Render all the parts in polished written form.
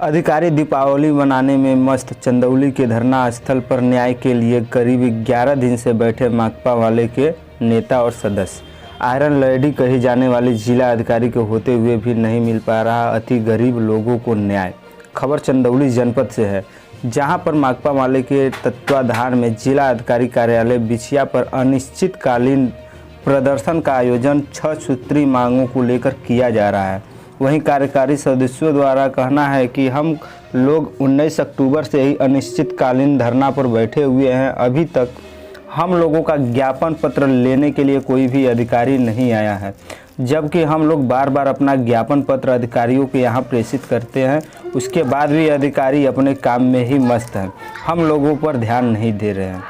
अधिकारी दीपावली मनाने में मस्त। चंदौली के धरना स्थल पर न्याय के लिए करीब 11 दिन से बैठे माकपा वाले के नेता और सदस्य। आयरन लेडी कही जाने वाली जिला अधिकारी के होते हुए भी नहीं मिल पा रहा अति गरीब लोगों को न्याय। खबर चंदौली जनपद से है, जहां पर माकपा वाले के तत्वाधान में जिला अधिकारी कार्यालय बिछिया पर अनिश्चितकालीन प्रदर्शन का आयोजन 6 सूत्री मांगों को लेकर किया जा रहा है। वहीं कार्यकारी सदस्यों द्वारा कहना है कि हम लोग 19 अक्टूबर से ही अनिश्चितकालीन धरना पर बैठे हुए हैं। अभी तक हम लोगों का ज्ञापन पत्र लेने के लिए कोई भी अधिकारी नहीं आया है, जबकि हम लोग बार बार अपना ज्ञापन पत्र अधिकारियों के यहाँ प्रेषित करते हैं। उसके बाद भी अधिकारी अपने काम में ही मस्त हैं, हम लोगों पर ध्यान नहीं दे रहे हैं।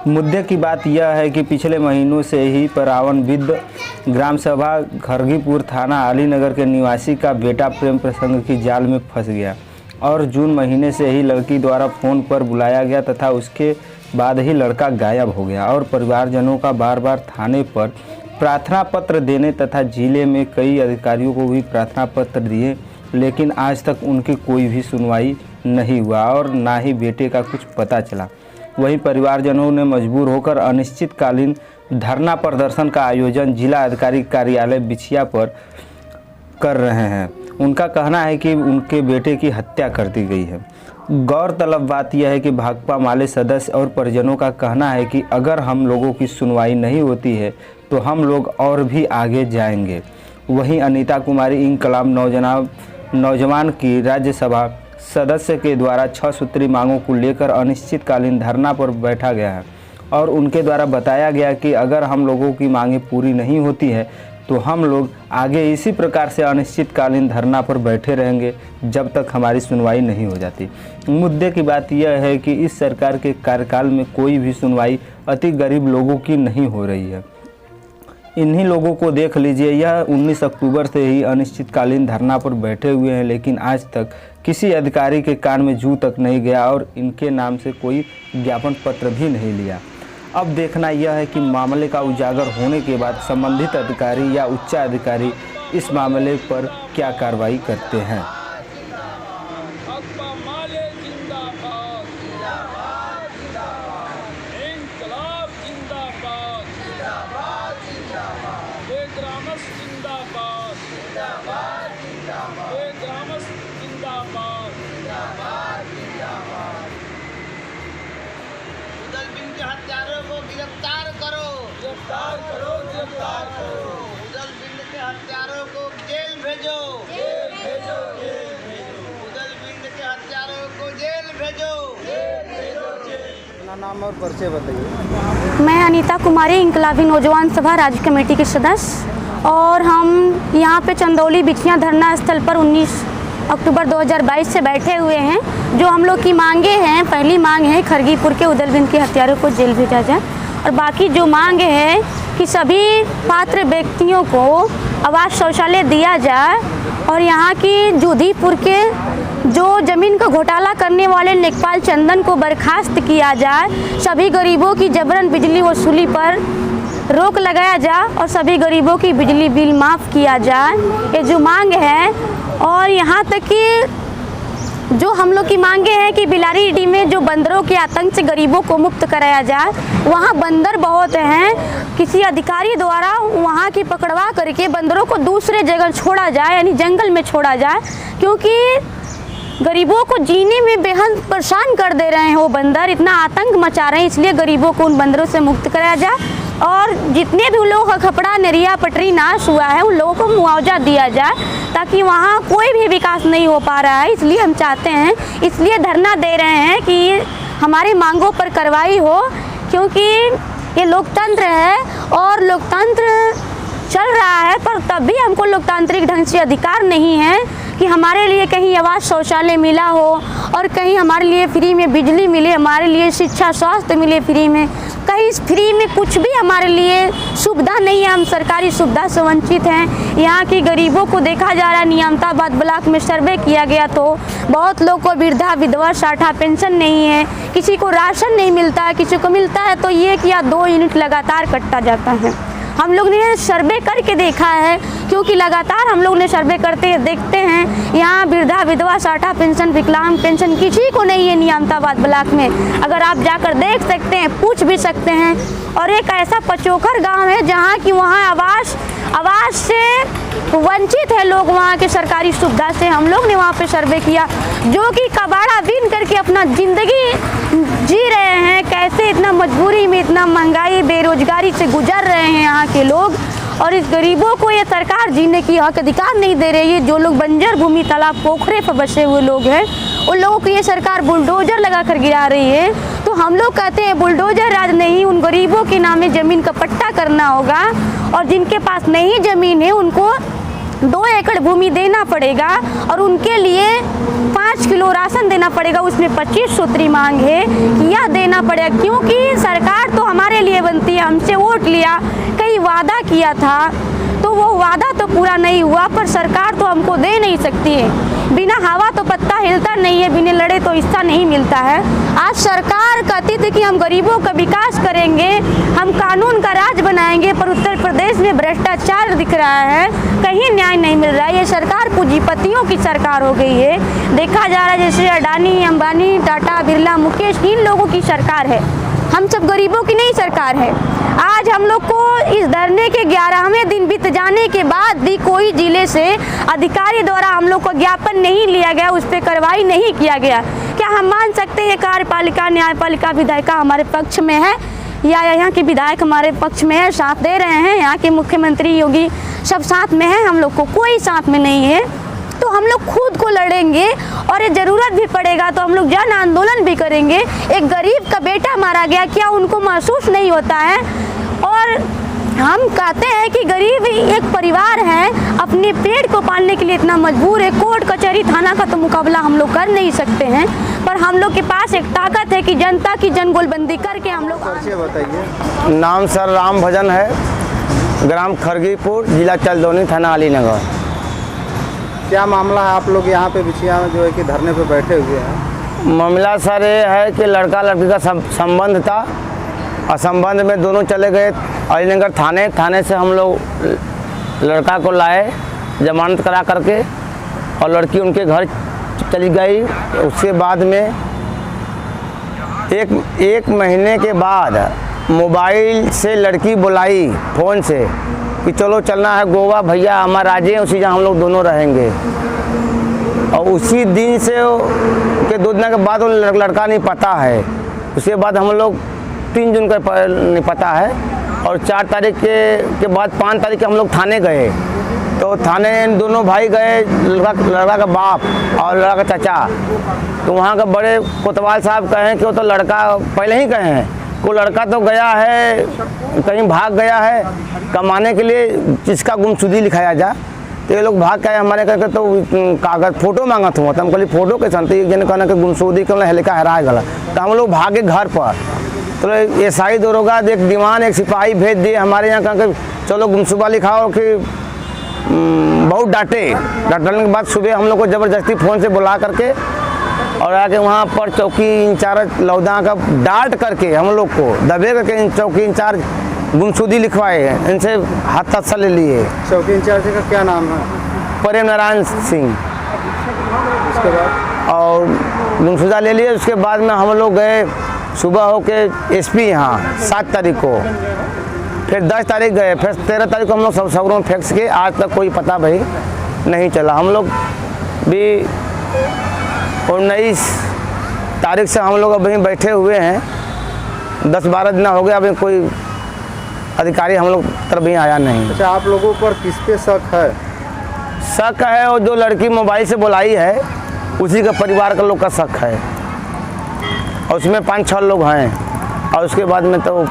मुद्दे की बात यह है कि पिछले महीनों से ही परावन विद्य ग्राम सभा खरगीपुर थाना अलीनगर के निवासी का बेटा प्रेम प्रसंग की जाल में फंस गया और जून महीने से ही लड़की द्वारा फ़ोन पर बुलाया गया तथा उसके बाद ही लड़का गायब हो गया और परिवारजनों का बार बार थाने पर प्रार्थना पत्र देने तथा जिले में कई अधिकारियों को भी प्रार्थना पत्र दिए, लेकिन आज तक उनकी कोई भी सुनवाई नहीं हुआ और ना ही बेटे का कुछ पता चला। वहीं परिवारजनों ने मजबूर होकर अनिश्चितकालीन धरना प्रदर्शन का आयोजन जिला अधिकारी कार्यालय बिछिया पर कर रहे हैं। उनका कहना है कि उनके बेटे की हत्या कर दी गई है। गौरतलब बात यह है कि भाकपा माले सदस्य और परिजनों का कहना है कि अगर हम लोगों की सुनवाई नहीं होती है तो हम लोग और भी आगे जाएंगे। वहीं अनीता कुमारी इंकलाब नौजवान की राज्यसभा सदस्य के द्वारा 6 सूत्री मांगों को लेकर अनिश्चितकालीन धरना पर बैठा गया है और उनके द्वारा बताया गया कि अगर हम लोगों की मांगें पूरी नहीं होती है तो हम लोग आगे इसी प्रकार से अनिश्चितकालीन धरना पर बैठे रहेंगे जब तक हमारी सुनवाई नहीं हो जाती। मुद्दे की बात यह है कि इस सरकार के कार्यकाल में कोई भी सुनवाई अति गरीब लोगों की नहीं हो रही है। इन्हीं लोगों को देख लीजिए, यह 19 अक्टूबर से ही अनिश्चितकालीन धरना पर बैठे हुए हैं, लेकिन आज तक किसी अधिकारी के कान में जू तक नहीं गया और इनके नाम से कोई ज्ञापन पत्र भी नहीं लिया। अब देखना यह है कि मामले का उजागर होने के बाद संबंधित अधिकारी या उच्च अधिकारी इस मामले पर क्या कार्रवाई करते हैं। हत्यारों को गिरफ्तार करो, गिरफ्तार करो, गिरफ्तार करो। उदल बिंद के हत्यारों को जेल भेजो, जेल भेजो, जेल भेजो। उदल बिंद के हत्यारों को जेल भेजो, जेल भेजो, जेल। अपना नाम और परिचय बताइए। मैं अनीता कुमारी इंकलाबी नौजवान सभा राज्य कमेटी के सदस्य और हम यहाँ पे चंदौली बिछिया धरना स्थल पर 19 अक्टूबर 2022 से बैठे हुए हैं। जो हम लोग की मांगे हैं, पहली मांग है खरगीपुर के उदल बिंद के हत्यारों को जेल भेजा जाए और बाकी जो मांग है कि सभी पात्र व्यक्तियों को आवास शौचालय दिया जाए और यहाँ की जोधीपुर के जो ज़मीन का घोटाला करने वाले लेखपाल चंदन को बर्खास्त किया जाए। सभी गरीबों की जबरन बिजली वसूली पर रोक लगाया जाए और सभी गरीबों की बिजली बिल माफ़ किया जाए, ये जो मांग है। और यहाँ तक कि जो हम लोग की मांगे हैं कि बिलारीडीह में जो बंदरों के आतंक से गरीबों को मुक्त कराया जाए। वहाँ बंदर बहुत हैं, किसी अधिकारी द्वारा वहाँ की पकड़वा करके बंदरों को दूसरे जगह छोड़ा जाए, यानी जंगल में छोड़ा जाए, क्योंकि गरीबों को जीने में बेहद परेशान कर दे रहे हैं। वो बंदर इतना आतंक मचा रहे हैं, इसलिए गरीबों को उन बंदरों से मुक्त कराया जाए और जितने भी लोग खपड़ा नरिया पटरी नाश हुआ है उन लोगों को मुआवजा दिया जाए, ताकि वहाँ कोई भी विकास नहीं हो पा रहा है। इसलिए हम चाहते हैं, इसलिए धरना दे रहे हैं कि हमारी मांगों पर कार्रवाई हो, क्योंकि ये लोकतंत्र है और लोकतंत्र चल रहा है, पर तब भी हमको लोकतांत्रिक ढंग से अधिकार नहीं है कि हमारे लिए कहीं आवास शौचालय मिला हो और कहीं हमारे लिए फ्री में बिजली मिले, हमारे लिए शिक्षा स्वास्थ्य मिले फ्री में। कहीं फ्री में कुछ भी हमारे लिए सुविधा नहीं है, हम सरकारी सुविधा से वंचित हैं। यहाँ की गरीबों को देखा जा रहा है, नियामताबाद ब्लॉक में सर्वे किया गया तो बहुत लोग को वृद्धा विधवा साठा पेंशन नहीं है, किसी को राशन नहीं मिलता है, किसी को मिलता है तो 1 या 2 यूनिट लगातार कटता जाता है। हम लोग ने सर्वे करके देखा है, क्योंकि लगातार हम लोग ने सर्वे करते देखते हैं यहाँ वृद्धा विधवा साठा पेंशन विकलांग पेंशन किसी को नहीं है नियामताबाद ब्लॉक में। अगर आप जाकर देख सकते हैं, पूछ भी सकते हैं। और एक ऐसा पचोखर गांव है जहाँ की वहाँ आवास से वंचित है लोग, वहाँ के सरकारी सुविधा से। हम लोग ने वहाँ पे सर्वे किया, जो कि कबाड़ा बीन करके अपना ज़िंदगी जी रहे हैं। कैसे इतना मजबूरी में, इतना महंगाई बेरोजगारी से गुजर रहे हैं यहाँ के लोग, और इस गरीबों को ये सरकार जीने की हक अधिकार नहीं दे रही है। जो लोग बंजर भूमि तालाब पोखरे पर बसे हुए लोग हैं, उन लोगों को ये सरकार बुलडोजर लगा कर गिरा रही है। तो हम लोग कहते हैं बुलडोजर राज नहीं, उन गरीबों के नामे ज़मीन का पट्टा करना होगा, और जिनके पास नहीं ज़मीन है उनको 2 एकड़ भूमि देना पड़ेगा, और उनके लिए 5 किलो राशन देना पड़ेगा। उसमें 25 सूत्री मांग है कि यह देना पड़ेगा, क्योंकि सरकार तो हमारे लिए बनती है, हमसे वोट लिया, कई वादा किया था, तो वो वादा तो पूरा नहीं हुआ, पर सरकार तो हमको दे नहीं सकती है। बिना हवा तो पत्ता हिलता नहीं है, बिना लड़े तो हिस्सा नहीं मिलता है। आज सरकार कहती थी कि हम गरीबों का विकास करेंगे, हम कानून का राज बनाएंगे, पर उत्तर प्रदेश में भ्रष्टाचार दिख रहा है, कहीं न्याय नहीं मिल रहा है। ये सरकार पूंजीपतियों की सरकार हो गई है। देखा जा रहा है जैसे अडानी, अंबानी, टाटा, बिरला, मुकेश, इन लोगों की सरकार है, हम सब गरीबों की नहीं सरकार है। आज हम लोग को इस धरने के 11वें दिन बीत जाने के बाद भी कोई जिले से अधिकारी द्वारा हम लोग को ज्ञापन नहीं लिया गया, उस पर कार्रवाई नहीं किया गया। क्या हम मान सकते हैं कार्यपालिका, न्यायपालिका, विधायिका हमारे पक्ष में है, या यहाँ के विधायक हमारे पक्ष में है, साथ दे रहे हैं? यहाँ के मुख्यमंत्री योगी सब साथ में है, हम लोग को कोई साथ में नहीं है। तो हम लोग खुद को लड़ेंगे, और ये ज़रूरत भी पड़ेगा तो हम लोग जन आंदोलन भी करेंगे। एक गरीब का बेटा मारा गया, क्या उनको महसूस नहीं होता है? और हम कहते हैं कि गरीब एक परिवार है, अपने पेट को पालने के लिए इतना मजबूर है। कोर्ट कचहरी थाना का तो मुकाबला हम लोग कर नहीं सकते हैं, पर हम लोग के पास एक ताकत है कि जनता की जनगोलबंदी करके हम लोग। बताइए। नाम सर राम भजन है, ग्राम खरगीपुर, जिला चंदौली, थाना अलीनगर। क्या मामला है? आप लोग यहाँ पे बिछिया जो है कि धरने पे बैठे हुए हैं। मामला सर ये है कि लड़का लड़की का संबंध था, और संबंध में दोनों चले गए अलीनगर थाने से हम लोग लड़का को लाए जमानत करा करके, और लड़की उनके घर चली गई। उसके बाद में एक महीने के बाद मोबाइल से लड़की बुलाई फ़ोन से कि चलो चलना है गोवा, भैया हमारा राज्य है, उसी जहाँ हम लोग दोनों रहेंगे। और उसी दिन से के 2 दिन के बाद वो लड़का नहीं पता है। उसके बाद हम लोग 3 जून का नहीं पता है, और 4 तारीख के बाद 5 तारीख के हम लोग थाने गए। तो थाने दोनों भाई गए, लड़का का बाप और लड़का का चाचा। तो वहाँ का बड़े कोतवाल साहब कहें कि वो तो लड़का पहले ही कहे हैं, वो लड़का तो गया है, कहीं भाग गया है कमाने के लिए, जिसका गुमशुदगी लिखाया जा। तो ये लोग भाग के आए हमारे करके, तो कागज़ फ़ोटो मांगा था। तो हम कहली फ़ोटो के संत एक जन कहना कि गुमशुदगी के हेलिका हरा गला। तो हम लोग भागे घर पर। तो एसआई दरोगा, एक दीवान, एक सिपाही भेज दिए हमारे यहाँ, कहा कि चलो गुमशुदा लिखाओ। कि बहुत डांटने के बाद सुबह हम लोग को ज़बरदस्ती फ़ोन से बुला करके, और आके वहाँ पर चौकी इंचार्ज लौदा का डांट करके हम लोग को दबे करके चौकी इंचार्ज गुमशुदगी लिखवाए, इनसे हाथ से ले लिए। चौकी इंचार्ज का क्या नाम है? प्रेम नारायण सिंह। उसके बाद और गुमशुदा ले लिए। उसके बाद में हम लोग गए सुबह होके एसपी यहाँ 7 तारीख को, फिर 10 तारीख गए, फिर 13 तारीख को हम लोग सब सबरों में फैक्स के, आज तक कोई पता भाई नहीं चला। हम लोग भी 19 तारीख से हम लोग अभी बैठे हुए हैं, 10-12 दिन हो गया, अभी कोई अधिकारी हम लोग तरफ भी आया नहीं। अच्छा, आप लोगों पर किस पे शक है? शक है और जो लड़की मोबाइल से बुलाई है उसी का परिवार का लोग का शक है, और उसमें 5-6 लोग हैं। और उसके बाद में तो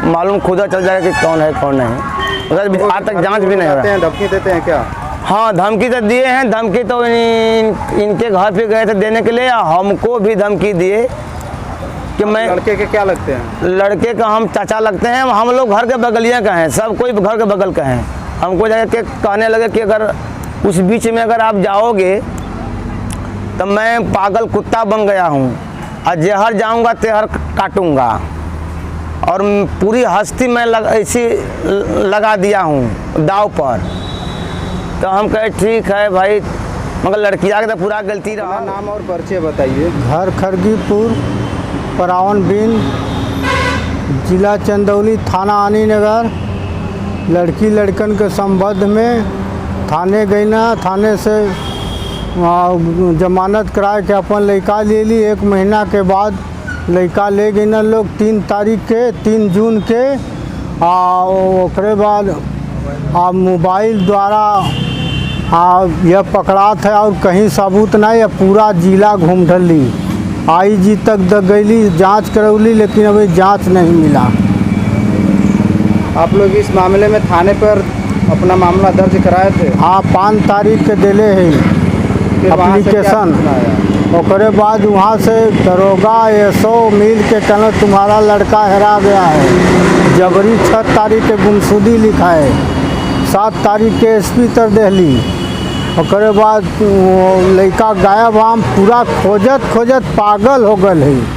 मालूम खुदा चल जाएगा कि कौन है कौन नहीं। आज तक जांच भी नहीं हो रहा है। धमकी देते हैं क्या? हाँ, धमकी तो दिए हैं। धमकी तो इनके घर पे गए थे देने के लिए, हमको भी धमकी दिए कि मैं। लड़के के क्या लगते हैं? लड़के का हम चाचा लगते हैं, हम लोग घर के बगलियाँ का हैं, सब कोई घर के बगल का हैं। हमको जाके कहने लगे कि अगर उस बीच में अगर आप जाओगे तो मैं पागल कुत्ता बन गया हूँ, और जहर जाऊँगा तेहर काटूँगा। और पूरी हस्ती मैं ऐसी लगा दिया हूँ दाव पर। तो हम कहे ठीक है भाई, मगर लड़कियाँ की तो पूरा गलती रहा। नाम और परिचय बताइए। घर खरगीपुर, परावन बिन, जिला चंदौली, थाना आनी नगर। लड़की लड़कन के संबंध में थाने गई ना, थाने से जमानत करा के अपन लड़का ले ली। 1 महीना के बाद लड़का ले गई ना लोग 3 जून के। ओकरे बाद मोबाइल द्वारा यह पकड़ा था और कहीं सबूत नहीं, या पूरा जिला घूम ढली। IG तक गईली, जांच करौली, लेकिन अभी जांच नहीं मिला। आप लोग इस मामले में थाने पर अपना मामला दर्ज कराए थे? हाँ, 5 तारीख के दिले है एप्लीकेशन। ओकरे बाद वहाँ से दरोगा SO मिल के कहना तुम्हारा लड़का हेरा गया है। जबरी 6 तारीख के गुमशुदी लिखा है, 7 तारीख के SP तर दहली। ओकरे बाद लड़का गायब। हम पूरा खोजत खोजत पागल हो गए है।